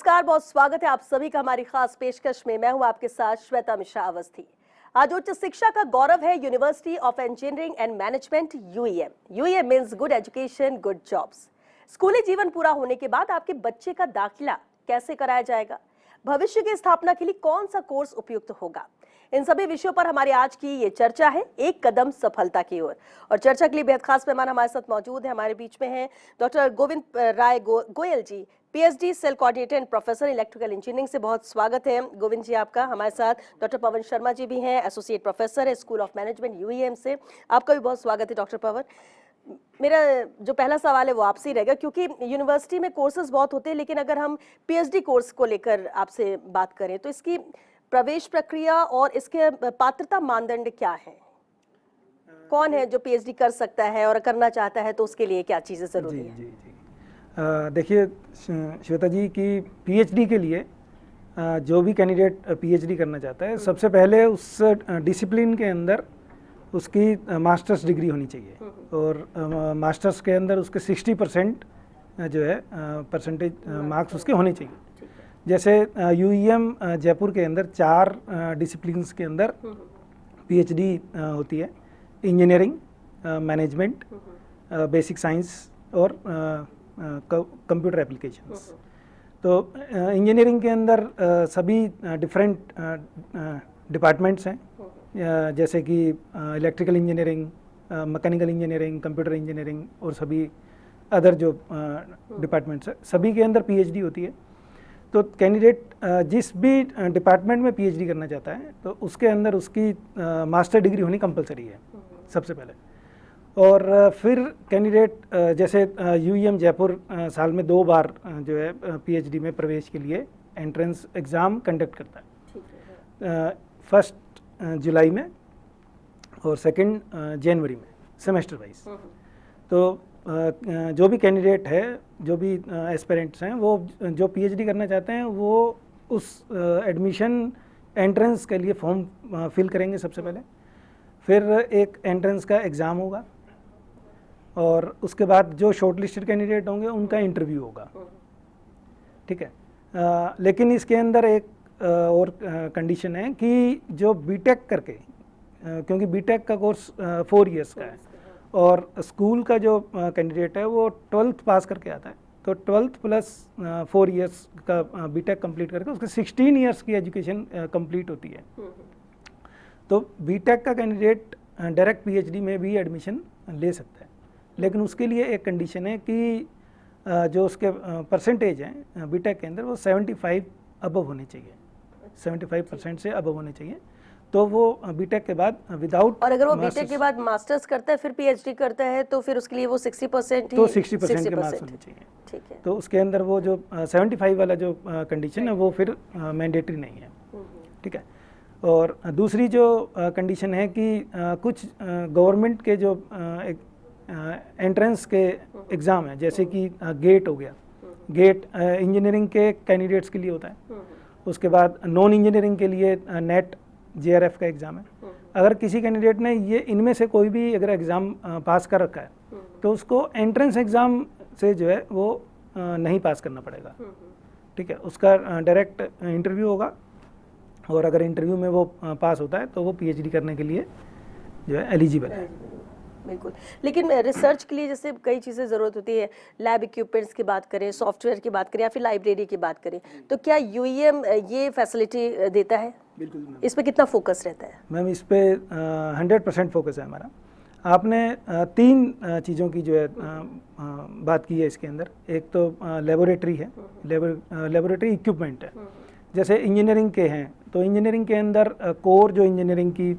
नमस्कार, बहुत स्वागत है आप सभी का हमारी खास पेशकश में। मैं हूं आपके साथ श्वेता मिश्रा अवस्थी। आज उच्च शिक्षा का गौरव है university of engineering and management UEM. UEM means good education good jobs. स्कूली जीवन पूरा होने के बाद आपके बच्चे का दाखिला कैसे कराया जाएगा, भविष्य की स्थापना के लिए कौन सा कोर्स उपयुक्त होगा, इन सभी विषयों पर हमारी आज की ये चर्चा है, एक कदम सफलता की ओर। और चर्चा के लिए बेहद खास मेहमान हमारे साथ मौजूद है। हमारे बीच में हैं doctor Govind Rai Goyal ji, PhD cell coordinator and professor electrical engineering से। बहुत स्वागत है गोविंद जी आपका। हमारे साथ डॉक्टर पवन शर्मा जी भी हैं, एसोसिएट प्रोफेसर है स्कूल ऑफ मैनेजमेंट यूईएम से। आपका भी बहुत स्वागत है डॉक्टर पवन। मेरा जो पहला सवाल है वो आपसे ही रहेगा, क्योंकि यूनिवर्सिटी में कोर्सेज बहुत होते हैं, लेकिन अगर हम पीएचडी कोर्स को लेकर आपसे बात करें तो इसकी प्रवेश प्रक्रिया और इसके पात्रता मानदंड क्या है? कौन है जो पीएचडी कर सकता है और करना चाहता है, तो उसके लिए क्या चीज़ें ज़रूरी है? जी। देखिए श्वेता जी की पीएचडी के लिए जो भी कैंडिडेट पीएचडी करना चाहता है, सबसे पहले उस डिसिप्लिन के अंदर उसकी मास्टर्स डिग्री होनी चाहिए और मास्टर्स के अंदर उसके 60% जो है परसेंटेज मार्क्स उसके होने चाहिए। जैसे यूईएम जयपुर के अंदर 4 डिसिप्लिन्स के अंदर पीएचडी होती है: इंजीनियरिंग, मैनेजमेंट, बेसिक साइंस और कंप्यूटर एप्लीकेशंस। तो इंजीनियरिंग के अंदर सभी डिफरेंट डिपार्टमेंट्स हैं, जैसे कि electrical engineering, mechanical engineering, computer engineering और सभी अदर जो डिपार्टमेंट्स हैं, सभी के अंदर पीएचडी होती है। तो कैंडिडेट जिस भी डिपार्टमेंट में पीएचडी करना चाहता है तो उसके अंदर उसकी मास्टर डिग्री होनी कंपलसरी है सबसे पहले। और फिर कैंडिडेट जैसे यूईएम जयपुर साल में 2 बार जो है पीएचडी में प्रवेश के लिए एंट्रेंस एग्ज़ाम कंडक्ट करता है। फर्स्ट जुलाई में और सेकंड जनवरी में, सेमेस्टर वाइज। तो जो भी कैंडिडेट है, जो भी एस्पिरेंट्स हैं, वो जो पीएचडी करना चाहते हैं वो उस एडमिशन एंट्रेंस के लिए फॉर्म फिल करेंगे सबसे पहले। फिर एक एंट्रेंस का एग्ज़ाम होगा और उसके बाद जो शॉर्टलिस्टेड कैंडिडेट होंगे उनका इंटरव्यू होगा, ठीक है। लेकिन इसके अंदर एक और कंडीशन है कि जो बीटेक करके, क्योंकि बीटेक का कोर्स 4 इयर्स का है और स्कूल का जो कैंडिडेट है वो 12th पास करके आता है, तो 12th प्लस 4 इयर्स का बीटेक कंप्लीट करके उसके 16 इयर्स की एजुकेशन कंप्लीट होती है। तो बीटेक का कैंडिडेट डायरेक्ट पीएचडी में भी एडमिशन ले सकता है, लेकिन उसके लिए एक कंडीशन है कि जो उसके परसेंटेज हैं बीटेक के अंदर वो 75 अबव होने चाहिए, 75% से अबव होने चाहिए। तो वो बीटेक के बाद विदाउट, और अगर वो बीटेक के बाद मास्टर्स करता है फिर पीएचडी करता है तो फिर उसके लिए वो 60% तो 60% के मार्क्स होने चाहिए, ठीक है। तो उसके अंदर वो जो 75 वाला जो कंडीशन है वो फिर मैंडेटरी नहीं है, ठीक है। और दूसरी जो कंडीशन है कि कुछ गवर्नमेंट के जो एंट्रेंस के एग्ज़ाम है, जैसे कि गेट हो गया, गेट इंजीनियरिंग के कैंडिडेट्स के लिए होता है। उसके बाद नॉन इंजीनियरिंग के लिए नेट जेआरएफ का एग्ज़ाम है। अगर किसी कैंडिडेट ने ये इनमें से कोई भी अगर एग्ज़ाम पास कर रखा है तो उसको एंट्रेंस एग्ज़ाम से जो है वो नहीं पास करना पड़ेगा, ठीक है। उसका डायरेक्ट इंटरव्यू होगा और अगर इंटरव्यू में वो पास होता है तो वो पीएचडी करने के लिए जो है एलिजिबल है। बिल्कुल, लेकिन रिसर्च के लिए जैसे कई चीज़ें ज़रूरत होती है, लैब इक्विपमेंट्स की बात करें, सॉफ्टवेयर की बात करें या फिर लाइब्रेरी की बात करें, तो क्या यूईएम ये फैसिलिटी देता है? बिल्कुल, इस पे कितना फोकस रहता है? मैम इस पे 100% फोकस है हमारा। आपने 3 चीज़ों की जो है बात की है इसके अंदर। एक तो लेबोरेटरी है, लेबोरेटरी इक्विपमेंट है। जैसे इंजीनियरिंग के हैं तो इंजीनियरिंग के अंदर कोर जो इंजीनियरिंग की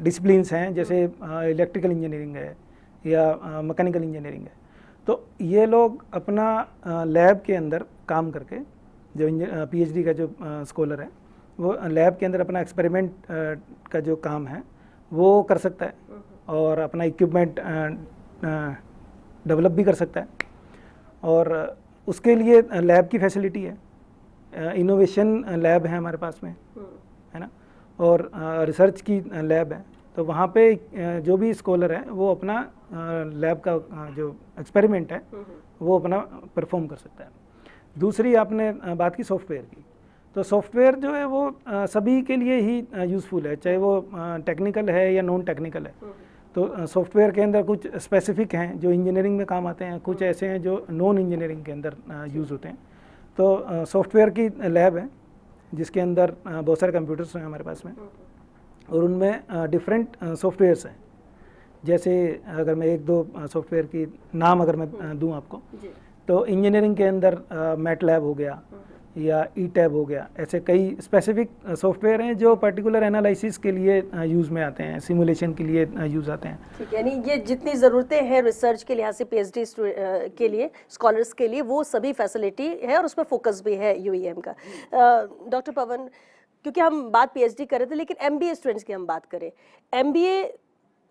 डिसिप्लिन्स हैं, जैसे इलेक्ट्रिकल इंजीनियरिंग है या मैकेनिकल इंजीनियरिंग है, तो ये लोग अपना लैब के अंदर काम करके, जो पीएचडी का जो स्कॉलर है वो लैब के अंदर अपना एक्सपेरिमेंट का जो काम है वो कर सकता है और अपना इक्विपमेंट डेवलप भी कर सकता है। और उसके लिए लैब की फैसिलिटी है, इनोवेशन लैब है हमारे पास में, है ना, और रिसर्च की लैब है। तो वहाँ पे जो भी स्कॉलर है वो अपना लैब का जो एक्सपेरिमेंट है वो अपना परफॉर्म कर सकता है। दूसरी आपने बात की सॉफ्टवेयर की, तो सॉफ्टवेयर जो है वो सभी के लिए ही यूज़फुल है, चाहे वो टेक्निकल है या नॉन टेक्निकल है। तो सॉफ्टवेयर के अंदर कुछ स्पेसिफिक हैं जो इंजीनियरिंग में काम आते हैं, कुछ ऐसे हैं जो नॉन इंजीनियरिंग के अंदर यूज़ होते हैं। तो सॉफ्टवेयर की लैब है जिसके अंदर बहुत सारे कंप्यूटर्स हैं हमारे पास में, और उनमें डिफरेंट सॉफ्टवेयर्स हैं। जैसे अगर मैं एक दो सॉफ्टवेयर की नाम अगर मैं दूं आपको, तो इंजीनियरिंग के अंदर मैटलैब हो गया या ई टैब हो गया, ऐसे कई स्पेसिफिक सॉफ्टवेयर हैं जो पर्टिकुलर एनालिसिस के लिए यूज़ में आते हैं, सिमुलेशन के लिए यूज़ आते हैं। ठीक है, यानी ये जितनी ज़रूरतें हैं रिसर्च के लिहाज से पीएचडी के लिए, स्कॉलर्स के लिए, वो सभी फैसिलिटी है और उस पर फोकस भी है यूईएम का। डॉक्टर पवन, क्योंकि हम बात पीएचडी कर रहे थे, लेकिन एमबीए स्टूडेंट्स की हम बात करें, एमबीए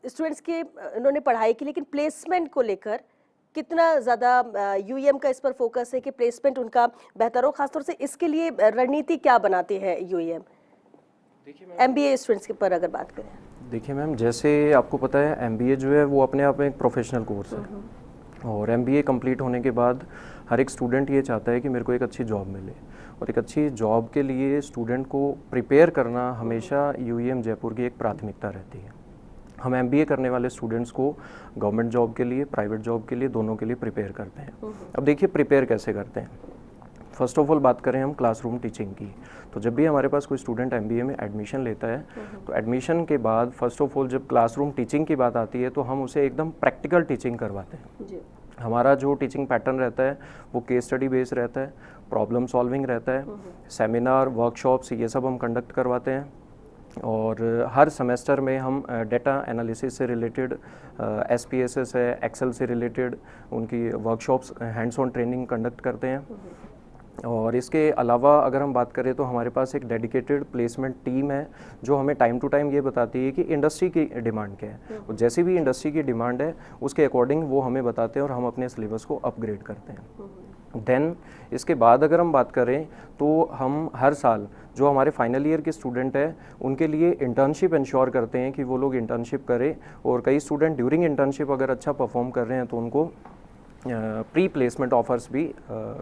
स्टूडेंट्स के उन्होंने पढ़ाई की, लेकिन प्लेसमेंट को लेकर कितना ज़्यादा यूईएम का इस पर फोकस है कि प्लेसमेंट उनका बेहतर हो, खासतौर से इसके लिए रणनीति क्या बनाती है यूईएम एमबीए स्टूडेंट्स के पर अगर बात करें? देखिए मैम, जैसे आपको पता है एमबीए जो है वो अपने आप में एक प्रोफेशनल कोर्स है, और एमबीए कंप्लीट होने के बाद हर एक स्टूडेंट ये चाहता है कि मेरे को एक अच्छी जॉब मिले, और एक अच्छी जॉब के लिए स्टूडेंट को प्रिपेयर करना हमेशा यूईएम जयपुर की एक प्राथमिकता रहती है। हम एमबीए करने वाले स्टूडेंट्स को गवर्नमेंट जॉब के लिए, प्राइवेट जॉब के लिए, दोनों के लिए प्रिपेयर करते हैं। अब देखिए प्रिपेयर कैसे करते हैं। फर्स्ट ऑफ ऑल बात करें हम क्लासरूम टीचिंग की, तो जब भी हमारे पास कोई स्टूडेंट एमबीए में एडमिशन लेता है, तो एडमिशन के बाद फर्स्ट ऑफ ऑल जब क्लासरूम टीचिंग की बात आती है तो हम उसे एकदम प्रैक्टिकल टीचिंग करवाते हैं जी। हमारा जो टीचिंग पैटर्न रहता है वो केस स्टडी बेस्ड रहता है, प्रॉब्लम सॉल्विंग रहता है, सेमिनार, वर्कशॉप्स, ये सब हम कंडक्ट करवाते हैं, और हर सेमेस्टर में हम डेटा एनालिसिस से रिलेटेड, एसपीएसएस है, एक्सेल से रिलेटेड उनकी workshops, hands on training conduct करते हैं। और इसके अलावा अगर हम बात करें तो हमारे पास एक डेडिकेटेड प्लेसमेंट टीम है जो हमें टाइम टू टाइम ये बताती है कि इंडस्ट्री की डिमांड क्या है, और जैसी भी इंडस्ट्री की डिमांड है उसके अकॉर्डिंग वो हमें बताते हैं और हम अपने सिलेबस को अपग्रेड करते हैं। देन इसके बाद अगर हम बात करें तो हम हर साल जो हमारे फाइनल ईयर के स्टूडेंट हैं उनके लिए इंटर्नशिप इंश्योर करते हैं कि वो लोग इंटर्नशिप करें, और कई स्टूडेंट ड्यूरिंग इंटर्नशिप अगर अच्छा परफॉर्म कर रहे हैं तो उनको प्री प्लेसमेंट ऑफर्स भी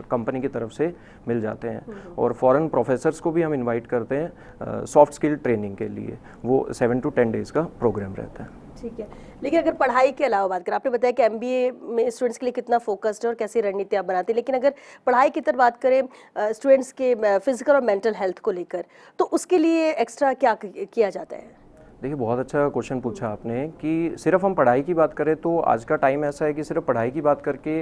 कंपनी की तरफ से मिल जाते हैं। और फॉरेन प्रोफेसर्स को भी हम इनवाइट करते हैं सॉफ्ट स्किल ट्रेनिंग के लिए, वो 7 to 10 डेज़ का प्रोग्राम रहता है। ठीक है, लेकिन अगर पढ़ाई के अलावा बात करें, आपने बताया कि एमबीए में स्टूडेंट्स के लिए कितना फोकस्ड है और कैसी रणनीति आप बनाते हैं, लेकिन अगर पढ़ाई की तरफ बात करें स्टूडेंट्स के फिजिकल और मेंटल हेल्थ को लेकर, तो उसके लिए एक्स्ट्रा क्या किया जाता है? देखिए बहुत अच्छा क्वेश्चन पूछा आपने कि सिर्फ हम पढ़ाई की बात करें तो आज का टाइम ऐसा है कि सिर्फ पढ़ाई की बात करके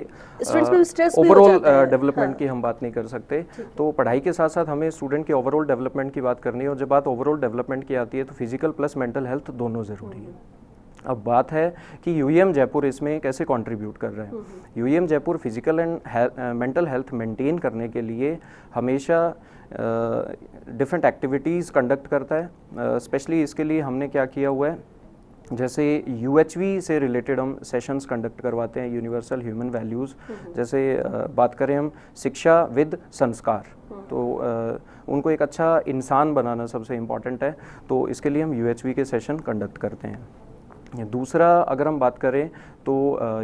ओवरऑल डेवलपमेंट की हम बात नहीं कर सकते। तो पढ़ाई के साथ साथ हमें स्टूडेंट के ओवरऑल डेवलपमेंट की बात करनी है, और जब बात ओवरऑल डेवलपमेंट की आती है तो फिजिकल प्लस मेंटल हेल्थ दोनों ज़रूरी है। अब बात है कि यूईएम जयपुर इसमें कैसे कंट्रीब्यूट कर रहा है। UEM Jaipur physical and mental health maintain करने के लिए हमेशा डिफरेंट एक्टिविटीज़ कंडक्ट करता है। स्पेशली इसके लिए हमने क्या किया हुआ है, जैसे यूएचवी से रिलेटेड हम सेशंस कंडक्ट करवाते हैं, यूनिवर्सल ह्यूमन वैल्यूज़। जैसे बात करें हम शिक्षा विद संस्कार, तो उनको एक अच्छा इंसान बनाना सबसे इम्पॉर्टेंट है, तो इसके लिए हम यूएचवी के सेशन कंडक्ट करते हैं। दूसरा अगर हम बात करें तो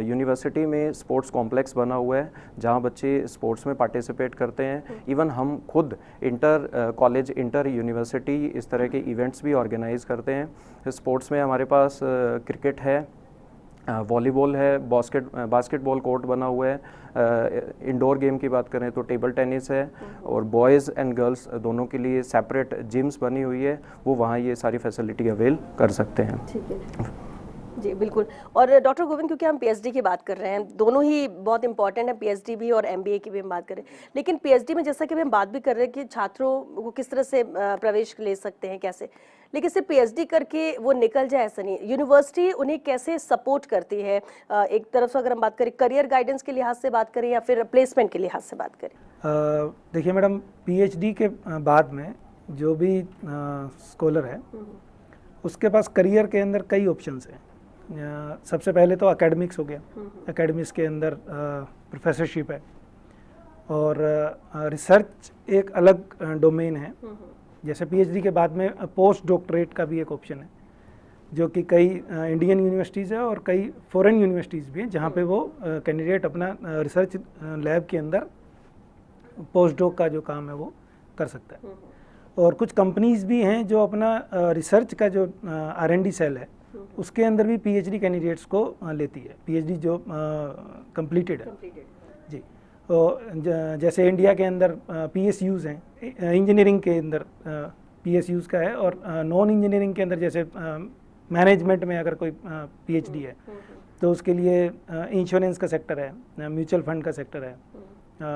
यूनिवर्सिटी में स्पोर्ट्स कॉम्प्लेक्स बना हुआ है जहां बच्चे स्पोर्ट्स में पार्टिसिपेट करते हैं। इवन हम खुद इंटर कॉलेज, इंटर यूनिवर्सिटी इस तरह के इवेंट्स भी ऑर्गेनाइज करते हैं। स्पोर्ट्स में हमारे पास क्रिकेट है, वॉलीबॉल है, बास्केटबॉल कोर्ट बना हुआ है। इंडोर गेम की बात करें तो टेबल टेनिस है, और बॉयज़ एंड गर्ल्स दोनों के लिए सेपरेट जिम्स बनी हुई है, वो वहाँ ये सारी फैसिलिटी अवेल कर सकते हैं। ठीक है जी, बिल्कुल। और डॉक्टर गोविंद, क्योंकि हम पीएचडी की बात कर रहे हैं, दोनों ही बहुत इंपॉर्टेंट है, पीएचडी भी और एमबीए की भी हम बात करें, लेकिन पीएचडी में जैसा कि हम बात भी कर रहे हैं कि छात्रों को किस तरह से प्रवेश ले सकते हैं, कैसे, लेकिन सिर्फ पीएचडी करके वो निकल जाए ऐसा नहीं। यूनिवर्सिटी उन्हें कैसे सपोर्ट करती है, एक तरफ से अगर हम बात करें करियर गाइडेंस के लिहाज से बात करें या फिर प्लेसमेंट के लिहाज से बात करें? देखिए मैडम, पीएचडी के बाद में जो भी स्कॉलर है उसके पास करियर के अंदर कई ऑप्शंस हैं। सबसे पहले तो एकेडमिक्स हो गया, एकेडमिक्स के अंदर प्रोफेसरशिप है, और रिसर्च एक अलग डोमेन है। जैसे पीएचडी के बाद में पोस्ट डॉक्टरेट का भी एक ऑप्शन है, जो कि कई इंडियन यूनिवर्सिटीज़ है और कई फॉरेन यूनिवर्सिटीज़ भी हैं जहाँ पे वो कैंडिडेट अपना रिसर्च लैब के अंदर पोस्ट डॉक का जो काम है वो कर सकता है। और कुछ कंपनीज भी हैं जो अपना रिसर्च का जो R&D सेल है उसके अंदर भी पीएचडी कैंडिडेट्स को लेती है, पीएचडी जो कंप्लीटेड है जी। जैसे इंडिया के अंदर PSUs हैं, इंजीनियरिंग के अंदर PSUs का है, और नॉन इंजीनियरिंग के अंदर जैसे मैनेजमेंट में अगर कोई पीएचडी है तो उसके लिए इंश्योरेंस का सेक्टर है, म्यूचुअल फंड का सेक्टर है,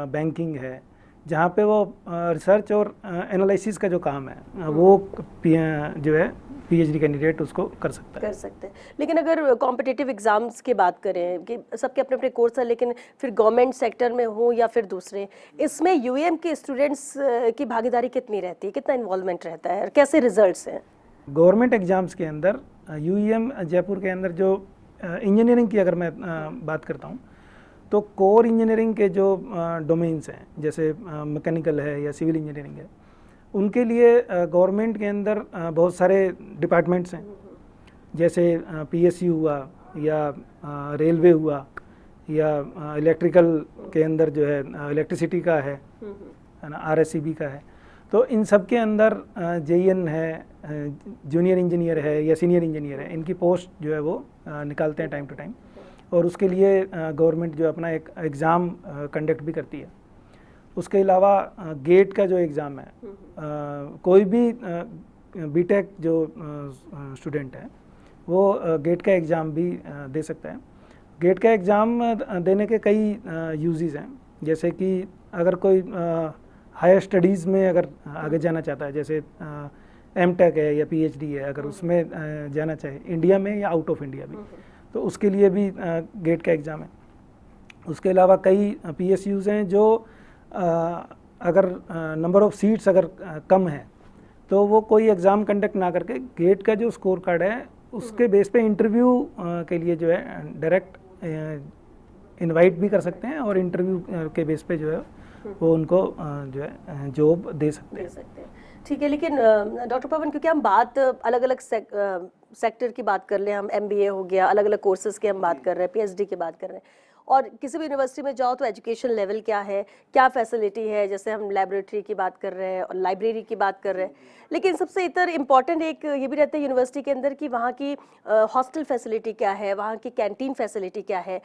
बैंकिंग है, जहाँ पे वो रिसर्च और एनालिसिस का जो काम है वो जो है पीएचडी कैंडिडेट उसको कर सकता है। लेकिन अगर कॉम्पिटिटिव एग्जाम्स की बात करें कि सबके अपने अपने कोर्स है, लेकिन फिर गवर्नमेंट सेक्टर में हो या फिर दूसरे, इसमें यूएम के स्टूडेंट्स की भागीदारी कितनी रहती है, कितना इन्वॉल्वमेंट रहता है और कैसे रिजल्ट्स हैं? गवर्नमेंट एग्जाम्स के अंदर यूएम जयपुर के अंदर जो इंजीनियरिंग की अगर मैं बात करता हूँ तो कोर इंजीनियरिंग के जो डोमेन्स हैं जैसे मैकेनिकल है या सिविल इंजीनियरिंग है, उनके लिए गवर्नमेंट के अंदर बहुत सारे डिपार्टमेंट्स हैं, जैसे PSU हुआ या रेलवे हुआ या इलेक्ट्रिकल के अंदर जो है इलेक्ट्रिसिटी का है ना, RSCB का है। तो इन सब के अंदर JEN है, जूनियर इंजीनियर है या सीनियर इंजीनियर है, इनकी पोस्ट जो है वो निकालते हैं टाइम टू टाइम, और उसके लिए गवर्नमेंट जो अपना एक एग्ज़ाम कंडक्ट भी करती है। उसके अलावा गेट का जो एग्ज़ाम है, कोई भी बीटेक जो स्टूडेंट है वो गेट का एग्ज़ाम भी दे सकता है। गेट का एग्ज़ाम देने के कई यूजेस हैं, जैसे कि अगर कोई हायर स्टडीज़ में अगर आगे जाना चाहता है, जैसे M.Tech है या PhD है, अगर उसमें जाना चाहे इंडिया में या आउट ऑफ इंडिया भी, तो उसके लिए भी गेट का एग्ज़ाम है। उसके अलावा कई PSUs हैं जो अगर नंबर ऑफ़ सीट्स अगर कम है तो वो कोई एग्ज़ाम कंडक्ट ना करके गेट का जो स्कोर कार्ड है उसके बेस पे इंटरव्यू के लिए जो है डायरेक्ट इनवाइट भी कर सकते हैं, और इंटरव्यू के बेस पे जो है वो उनको जो है जॉब दे सकते हैं। ठीक है, लेकिन डॉक्टर पवन, क्योंकि हम बात अलग अलग सेक्टर की बात कर रहे हैं, हम MBA हो गया, अलग अलग कोर्सेज की हम बात कर रहे हैं, PhD की बात कर रहे हैं, और किसी भी यूनिवर्सिटी में जाओ तो एजुकेशन लेवल क्या है, क्या फैसिलिटी है, जैसे हम लैबोरेटरी की बात कर रहे हैं और लाइब्रेरी की बात कर रहे हैं, लेकिन सबसे इतर इम्पॉर्टेंट एक ये भी रहता है यूनिवर्सिटी के अंदर कि वहाँ की हॉस्टल फैसिलिटी क्या है, वहाँ की कैंटीन फैसिलिटी क्या है।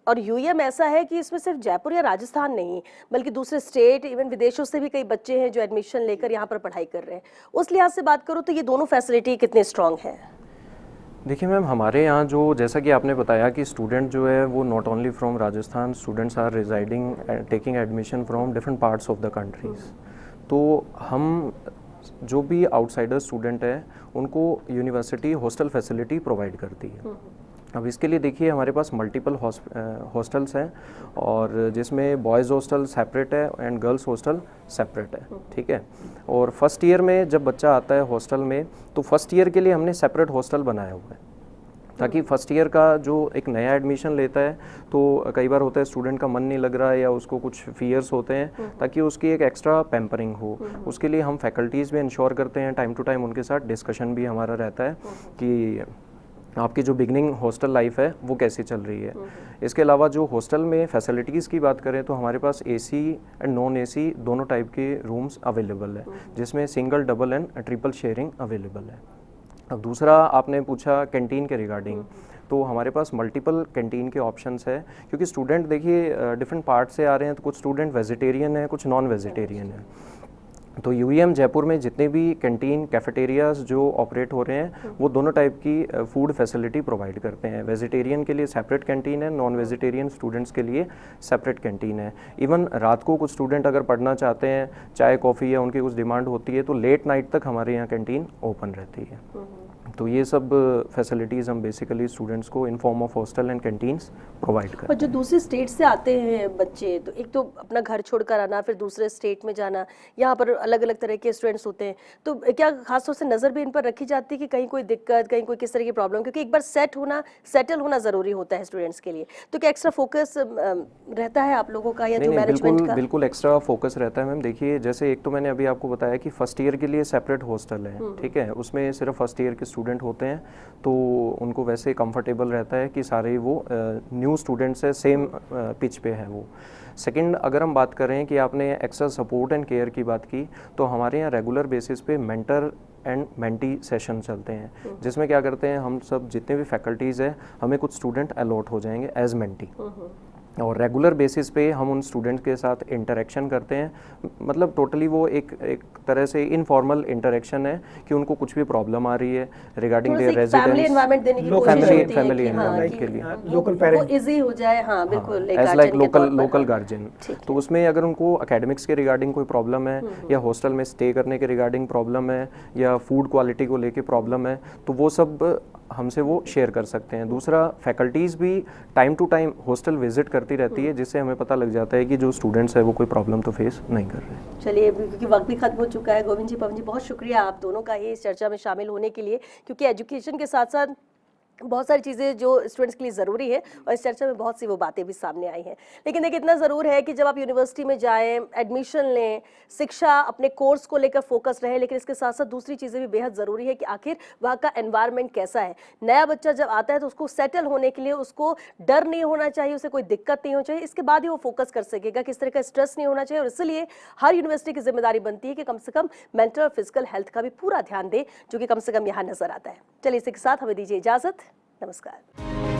और UEM ऐसा है कि इसमें सिर्फ जयपुर या राजस्थान नहीं बल्कि दूसरे स्टेट, इवन विदेशों से भी कई बच्चे हैं जो एडमिशन लेकर यहाँ पर पढ़ाई कर रहे हैं। उस लिहाज से बात करूँ तो ये दोनों फैसिलिटी कितने स्ट्रॉन्ग है? देखिए मैम, हमारे यहाँ जो जैसा कि आपने बताया कि स्टूडेंट जो है वो not only from Rajasthan, students are residing taking admission from different parts of the countries. तो हम जो भी आउटसाइडर स्टूडेंट है उनको यूनिवर्सिटी हॉस्टल फैसिलिटी प्रोवाइड करती है। अब इसके लिए देखिए हमारे पास मल्टीपल हॉस्टल्स हैं, और जिसमें बॉयज़ हॉस्टल सेपरेट है एंड गर्ल्स हॉस्टल सेपरेट है, ठीक है। और फर्स्ट ईयर में जब बच्चा आता है हॉस्टल में तो फर्स्ट ईयर के लिए हमने सेपरेट हॉस्टल बनाया हुआ है, ताकि फर्स्ट ईयर का जो एक नया एडमिशन लेता है तो कई बार होता है स्टूडेंट का मन नहीं लग रहा है या उसको कुछ फियर्स होते हैं, ताकि उसकी एक एक्स्ट्रा पैम्परिंग हो, उसके लिए हम फैकल्टीज़ भी इंश्योर करते हैं, टाइम टू टाइम उनके साथ डिस्कशन भी हमारा रहता है कि आपकी जो बिगनिंग हॉस्टल लाइफ है वो कैसी चल रही है। इसके अलावा जो हॉस्टल में फैसिलिटीज़ की बात करें तो हमारे पास AC एंड नॉन AC दोनों टाइप के रूम्स अवेलेबल है, जिसमें single, double and triple sharing available है। अब दूसरा आपने पूछा कैंटीन के रिगार्डिंग, तो हमारे पास मल्टीपल कैंटीन के ऑप्शंस है, क्योंकि स्टूडेंट देखिए डिफरेंट पार्ट से आ रहे हैं, तो कुछ स्टूडेंट वेजिटेरियन हैं, कुछ नॉन वेजिटेरियन हैं। तो UEM जयपुर में जितने भी कैंटीन कैफेटेरियाज जो ऑपरेट हो रहे हैं वो दोनों टाइप की फूड फैसिलिटी प्रोवाइड करते हैं। वेजिटेरियन के लिए सेपरेट कैंटीन है, नॉन वेजिटेरियन स्टूडेंट्स के लिए सेपरेट कैंटीन है। इवन रात को कुछ स्टूडेंट अगर पढ़ना चाहते हैं, चाय कॉफ़ी या उनकी कुछ डिमांड होती है, तो लेट नाइट तक हमारे यहाँ कैंटीन ओपन रहती है। तो ये सब फैसिलिटीज़ हम बेसिकली स्टूडेंट्स को in form of hostel and canteens provide करते हैं। और जो दूसरे स्टेट से आते हैं बच्चे, तो एक तो अपना घर छोड़कर आना, फिर दूसरे स्टेट में जाना, यहाँ पर अलग अलग तरह के स्टूडेंट्स होते हैं, तो क्या खासतौर से नज़र भी इन पर रखी जाती है कि कहीं कोई दिक्कत, कहीं कोई किस तरह की प्रॉब्लम, क्योंकि एक बार सेटल होना ज़रूरी होता है स्टूडेंट्स के लिए, तो क्या एक्स्ट्रा फोकस रहता है आप लोगों का या जो मैनेजमेंट का? बिल्कुल एक्स्ट्रा फोकस रहता है मैम। देखिए जैसे एक तो मैंने अभी आपको बताया कि फर्स्ट ईयर के लिए सेपरेट हॉस्टल है, ठीक है, उसमें सिर्फ फर्स्ट ईयर के स्टूडेंट होते हैं तो उनको वैसे कंफर्टेबल रहता है कि सारे वो न्यू स्टूडेंट्स है, सेम पिच पे है वो। सेकंड, अगर हम बात करें कि आपने एक्स्ट्रा सपोर्ट एंड केयर की बात की, तो हमारे यहाँ रेगुलर बेसिस पे मेंटर एंड मेंटी सेशन चलते हैं, जिसमें क्या करते हैं हम सब जितने भी फैकल्टीज़ है, हमें कुछ स्टूडेंट अलॉट हो जाएंगे एज मेंटी, और रेगुलर बेसिस पे हम उन स्टूडेंट्स के साथ इंटरेक्शन करते हैं। मतलब टोटली वो एक तरह से इनफॉर्मल इंटरेक्शन है कि उनको कुछ भी प्रॉब्लम आ रही है regarding their family residence, environment देने की कोशिश फैमिली होती है फैमिली कि हाँ, एनवायरनमेंट कि के लिए लोकल वो पेरेंट इजी हो जाए, हाँ बिल्कुल, एक एज लाइक गार्जियन के तौर पर। Local guardian. तो उसमें अगर उनको एकेडमिक्स के रिगार्डिंग कोई प्रॉब्लम है या हॉस्टल में स्टे करने के रिगार्डिंग प्रॉब्लम है या फूड क्वालिटी को लेके प्रॉब्लम है, तो वो सब हमसे वो शेयर कर सकते हैं। दूसरा, फैकल्टीज़ भी time to time hostel visit करती रहती है, जिससे हमें पता लग जाता है कि जो स्टूडेंट्स है वो कोई प्रॉब्लम तो फेस नहीं कर रहे। चलिए, क्योंकि वक्त भी खत्म हो चुका है, गोविंद जी, पवन जी, बहुत शुक्रिया आप दोनों का ही इस चर्चा में शामिल होने के लिए, क्योंकि एजुकेशन के साथ साथ बहुत सारी चीज़ें जो स्टूडेंट्स के लिए ज़रूरी है, और इस चर्चा में बहुत सी वो बातें भी सामने आई हैं। लेकिन देखिए, इतना ज़रूर है कि जब आप यूनिवर्सिटी में जाएं, एडमिशन लें, शिक्षा अपने कोर्स को लेकर फोकस रहे, लेकिन इसके साथ साथ दूसरी चीज़ें भी बेहद ज़रूरी है कि आखिर वहाँ का एनवायरनमेंट कैसा है। नया बच्चा जब आता है तो उसको सेटल होने के लिए उसको डर नहीं होना चाहिए, उसे कोई दिक्कत नहीं होनी चाहिए, इसके बाद ही वो फोकस कर सकेगा, किस तरह का स्ट्रेस नहीं होना चाहिए। और इसलिए हर यूनिवर्सिटी की जिम्मेदारी बनती है कि कम से कम मेंटल और फिजिकल हेल्थ का भी पूरा ध्यान दे, जो कि कम से कम यहाँ नजर आता है। चलिए, इसी के साथ हमें दीजिए इजाज़त। नमस्कार।